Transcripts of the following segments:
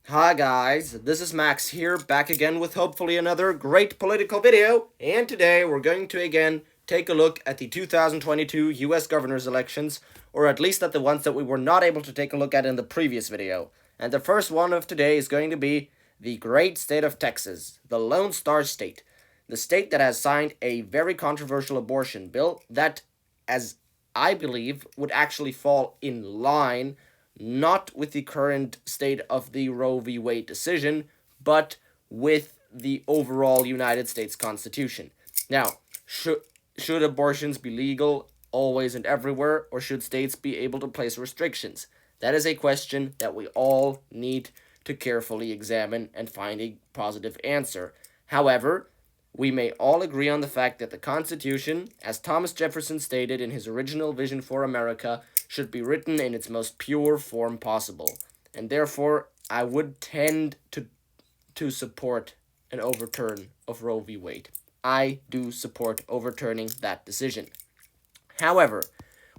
Hi guys, this is Max here, back again with hopefully another great political video, and today we're going to again take a look at the 2022 US governor's elections, or at least at the ones that we were not able to take a look at in the previous video. And the first one of today is going to be the great state of Texas, the Lone Star State, the state that has signed a very controversial abortion bill that, as I believe, would actually fall in line not with the current state of the Roe v. Wade decision, but with the overall United States Constitution. Now, should abortions be legal always and everywhere, or should states be able to place restrictions? That is a question that we all need to carefully examine and find a positive answer. However, we may all agree on the fact that the Constitution, as Thomas Jefferson stated in his original vision for America, should be written in its most pure form possible. And therefore, I would tend to support an overturn of Roe v. Wade. I do support overturning that decision. However,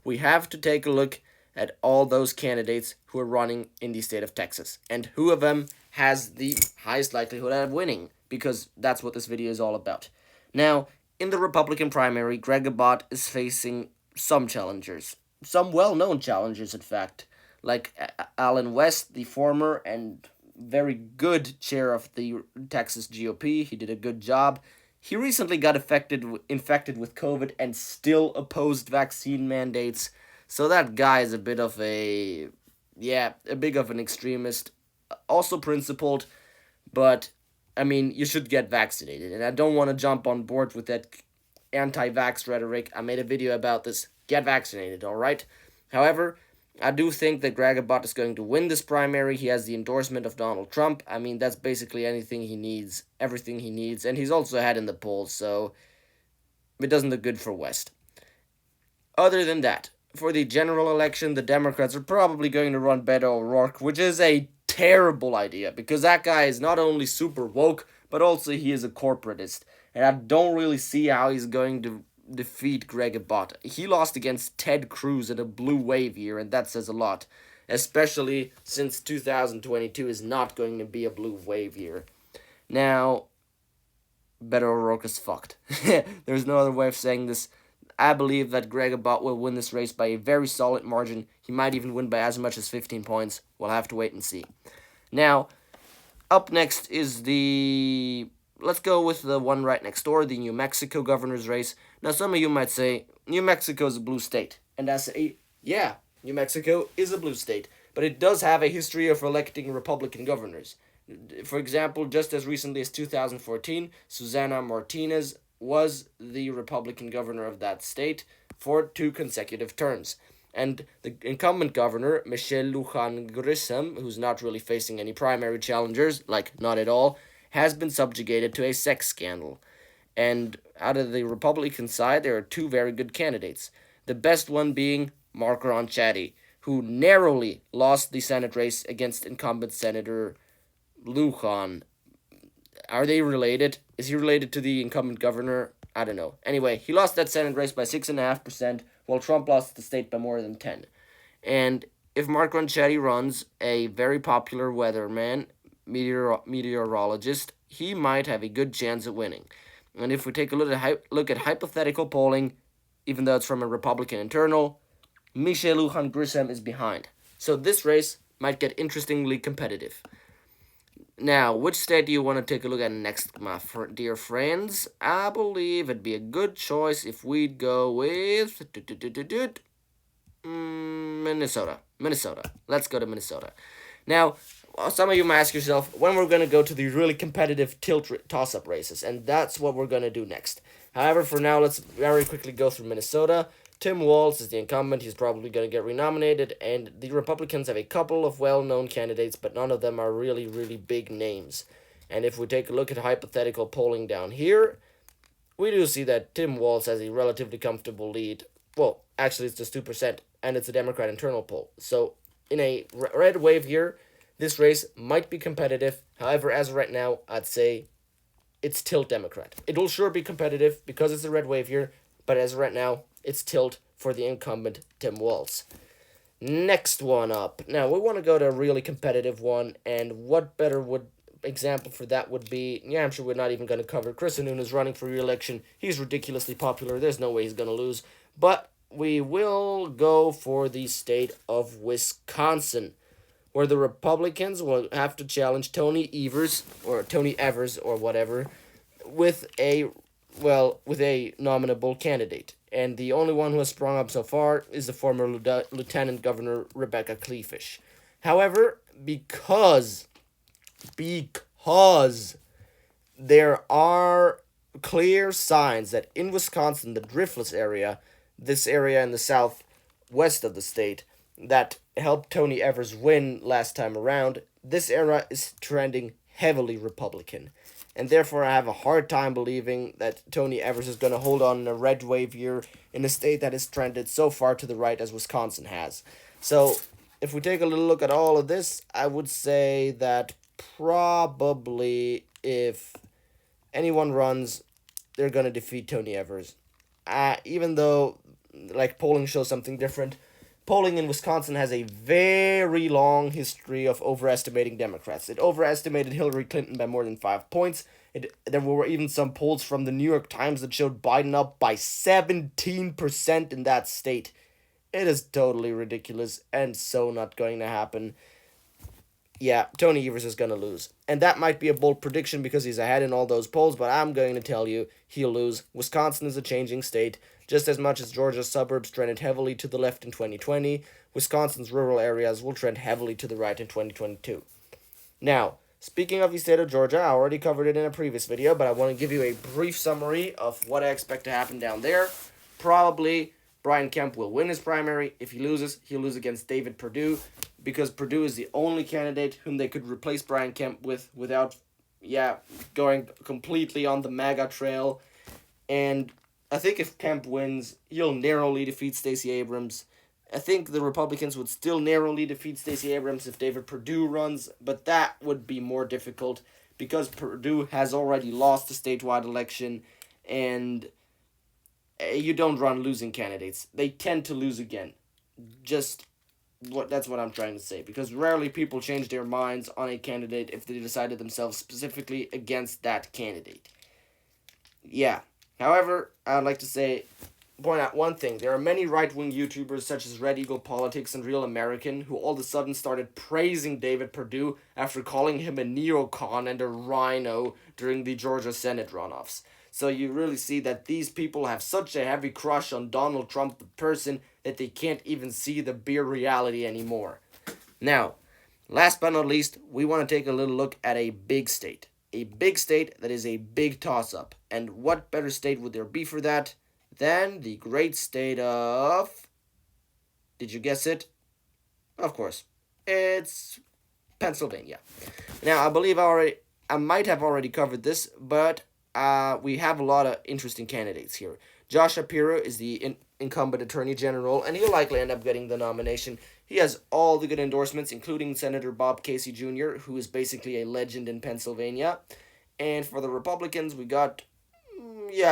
we have to take a look at all those candidates who are running in the state of Texas and who of them has the highest likelihood of winning, because that's what this video is all about. Now, in the Republican primary, Greg Abbott is facing some challengers, some well-known challengers, in fact, like Alan West, the former and very good chair of the Texas GOP. He did a good job. He recently got infected with COVID and still opposed vaccine mandates. So that guy is a bit of a bit of an extremist. Also principled, but I mean, you should get vaccinated. And I don't want to jump on board with that anti-vax rhetoric. I made a video about this. Get vaccinated, all right? However, I do think that Greg Abbott is going to win this primary. He has the endorsement of Donald Trump. I mean, that's basically anything he needs, everything he needs. And he's also ahead in the polls, so it doesn't look good for West. Other than that, for the general election, the Democrats are probably going to run Beto O'Rourke, which is a terrible idea because that guy is not only super woke, but also he is a corporatist. And I don't really see how he's going to defeat Greg Abbott. He lost against Ted Cruz in a blue wave year, and that says a lot. Especially since 2022 is not going to be a blue wave year. Now, Beto O'Rourke is fucked. There's no other way of saying this. I believe that Greg Abbott will win this race by a very solid margin. He might even win by as much as 15 points. We'll have to wait and see. Now, up next is the... Let's go with the one right next door, the New Mexico governor's race. Now, some of you might say, New Mexico is a blue state. And I say, yeah, New Mexico is a blue state. But it does have a history of electing Republican governors. For example, just as recently as 2014, Susana Martinez was the Republican governor of that state for 2 consecutive terms. And the incumbent governor, Michelle Lujan Grisham, who's not really facing any primary challengers, like not at all, has been subjugated to a sex scandal. And out of the Republican side, there are 2 very good candidates. The best one being Mark Ronchetti, who narrowly lost the Senate race against incumbent Senator Lujan. Are they related? Is he related to the incumbent governor? I don't know. Anyway, he lost that Senate race by 6.5%, while Trump lost the state by more than 10. And if Mark Ronchetti runs, a very popular weatherman, meteorologist, he might have a good chance of winning. And if we take a look at hypothetical polling, even though it's from a Republican internal, Michelle Lujan Grisham is behind. So this race might get interestingly competitive. Now, which state do you want to take a look at next, my dear friends? I believe it'd be a good choice if we'd go with Minnesota. Let's go to Minnesota. Now, some of you might ask yourself when we're going to go to the really competitive toss-up races, and that's what we're going to do next. However, for now, let's very quickly go through Minnesota. Tim Walz is the incumbent. He's probably going to get renominated, and the Republicans have a couple of well-known candidates, but none of them are really, really big names. And if we take a look at hypothetical polling down here, we do see that Tim Walz has a relatively comfortable lead. Well, actually, it's just 2%, and it's a Democrat internal poll. So, in a red wave year, this race might be competitive. However, as of right now, I'd say it's tilt Democrat. It will sure be competitive because it's a red wave year, but as of right now, it's tilt for the incumbent Tim Walz. Next one up. Now, we want to go to a really competitive one, and what better would example for that would be New Hampshire. We're not even going to cover. Chris Sununu is running for re-election. He's ridiculously popular. There's no way he's going to lose. But we will go for the state of Wisconsin, where the Republicans will have to challenge Tony Evers or whatever with a nominable candidate. And the only one who has sprung up so far is the former Lieutenant Governor Rebecca Kleefisch. However, because there are clear signs that in Wisconsin, the Driftless area, this area in the southwest of the state, that helped Tony Evers win last time around, this era is trending heavily Republican. And therefore, I have a hard time believing that Tony Evers is going to hold on in a red wave year in a state that has trended so far to the right as Wisconsin has. So, if we take a little look at all of this, I would say that probably if anyone runs, they're going to defeat Tony Evers. Even though, like, polling shows something different, polling in Wisconsin has a very long history of overestimating Democrats. It overestimated Hillary Clinton by more than 5 points. There were even some polls from the New York Times that showed Biden up by 17% in that state. It is totally ridiculous and so not going to happen. Yeah, Tony Evers is going to lose. And that might be a bold prediction because he's ahead in all those polls, but I'm going to tell you he'll lose. Wisconsin is a changing state. Just as much as Georgia's suburbs trended heavily to the left in 2020, Wisconsin's rural areas will trend heavily to the right in 2022. Now, speaking of the state of Georgia, I already covered it in a previous video, but I want to give you a brief summary of what I expect to happen down there. Probably Brian Kemp will win his primary. If he loses, he'll lose against David Perdue, because Perdue is the only candidate whom they could replace Brian Kemp with without, going completely on the MAGA trail. And I think if Kemp wins, he'll narrowly defeat Stacey Abrams. I think the Republicans would still narrowly defeat Stacey Abrams if David Perdue runs, but that would be more difficult because Perdue has already lost the statewide election, and you don't run losing candidates. They tend to lose again. That's what I'm trying to say, because rarely people change their minds on a candidate if they decided themselves specifically against that candidate. Yeah. However, I'd like to point out one thing. There are many right-wing YouTubers such as Red Eagle Politics and Real American who all of a sudden started praising David Perdue after calling him a neocon and a rhino during the Georgia Senate runoffs. So you really see that these people have such a heavy crush on Donald Trump, the person, that they can't even see the bare reality anymore. Now, last but not least, we want to take a little look at a big state. A big state that is a big toss-up. And what better state would there be for that than the great state of... Did you guess it? Of course. It's Pennsylvania. Now, I might have already covered this, but we have a lot of interesting candidates here. Josh Shapiro is the incumbent attorney general, and he'll likely end up getting the nomination. He has all the good endorsements, including Senator Bob Casey Jr., who is basically a legend in Pennsylvania. And for the Republicans, we got,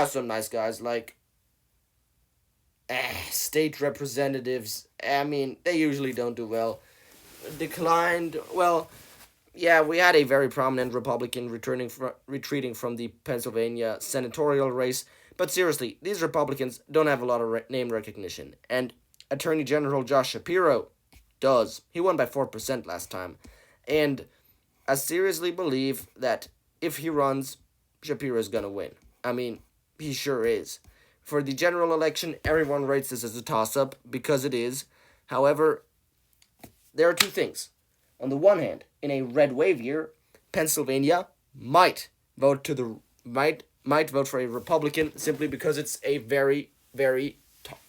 some nice guys like state representatives. I mean, they usually don't do well. Declined, we had a very prominent Republican retreating from the Pennsylvania senatorial race. But seriously, these Republicans don't have a lot of name recognition. And Attorney General Josh Shapiro does. He won by 4% last time. And I seriously believe that if he runs, Shapiro is going to win. I mean, he sure is. For the general election, everyone rates this as a toss-up, because it is. However, there are two things. On the one hand, in a red wave year, Pennsylvania might vote for a Republican simply because it's a very, very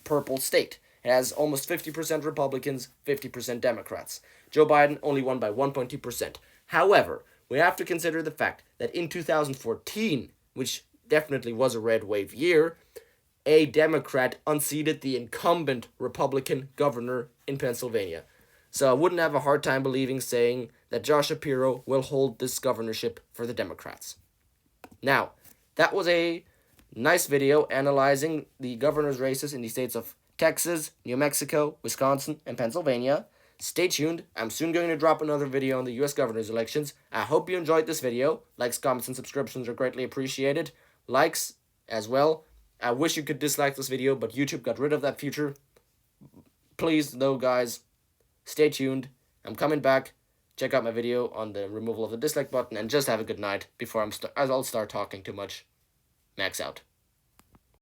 purple state. It has almost 50% Republicans, 50% Democrats. Joe Biden only won by 1.2%. However, we have to consider the fact that in 2014, which definitely was a red wave year, a Democrat unseated the incumbent Republican governor in Pennsylvania. So I wouldn't have a hard time saying that Josh Shapiro will hold this governorship for the Democrats. Now, that was a nice video analyzing the governor's races in the states of Texas, New Mexico, Wisconsin, and Pennsylvania. Stay tuned. I'm soon going to drop another video on the US governor's elections. I hope you enjoyed this video. Likes, comments, and subscriptions are greatly appreciated. Likes as well. I wish you could dislike this video, but YouTube got rid of that feature. Please, though, guys, stay tuned. I'm coming back. Check out my video on the removal of the dislike button, and just have a good night before I'll start talking too much. Max out.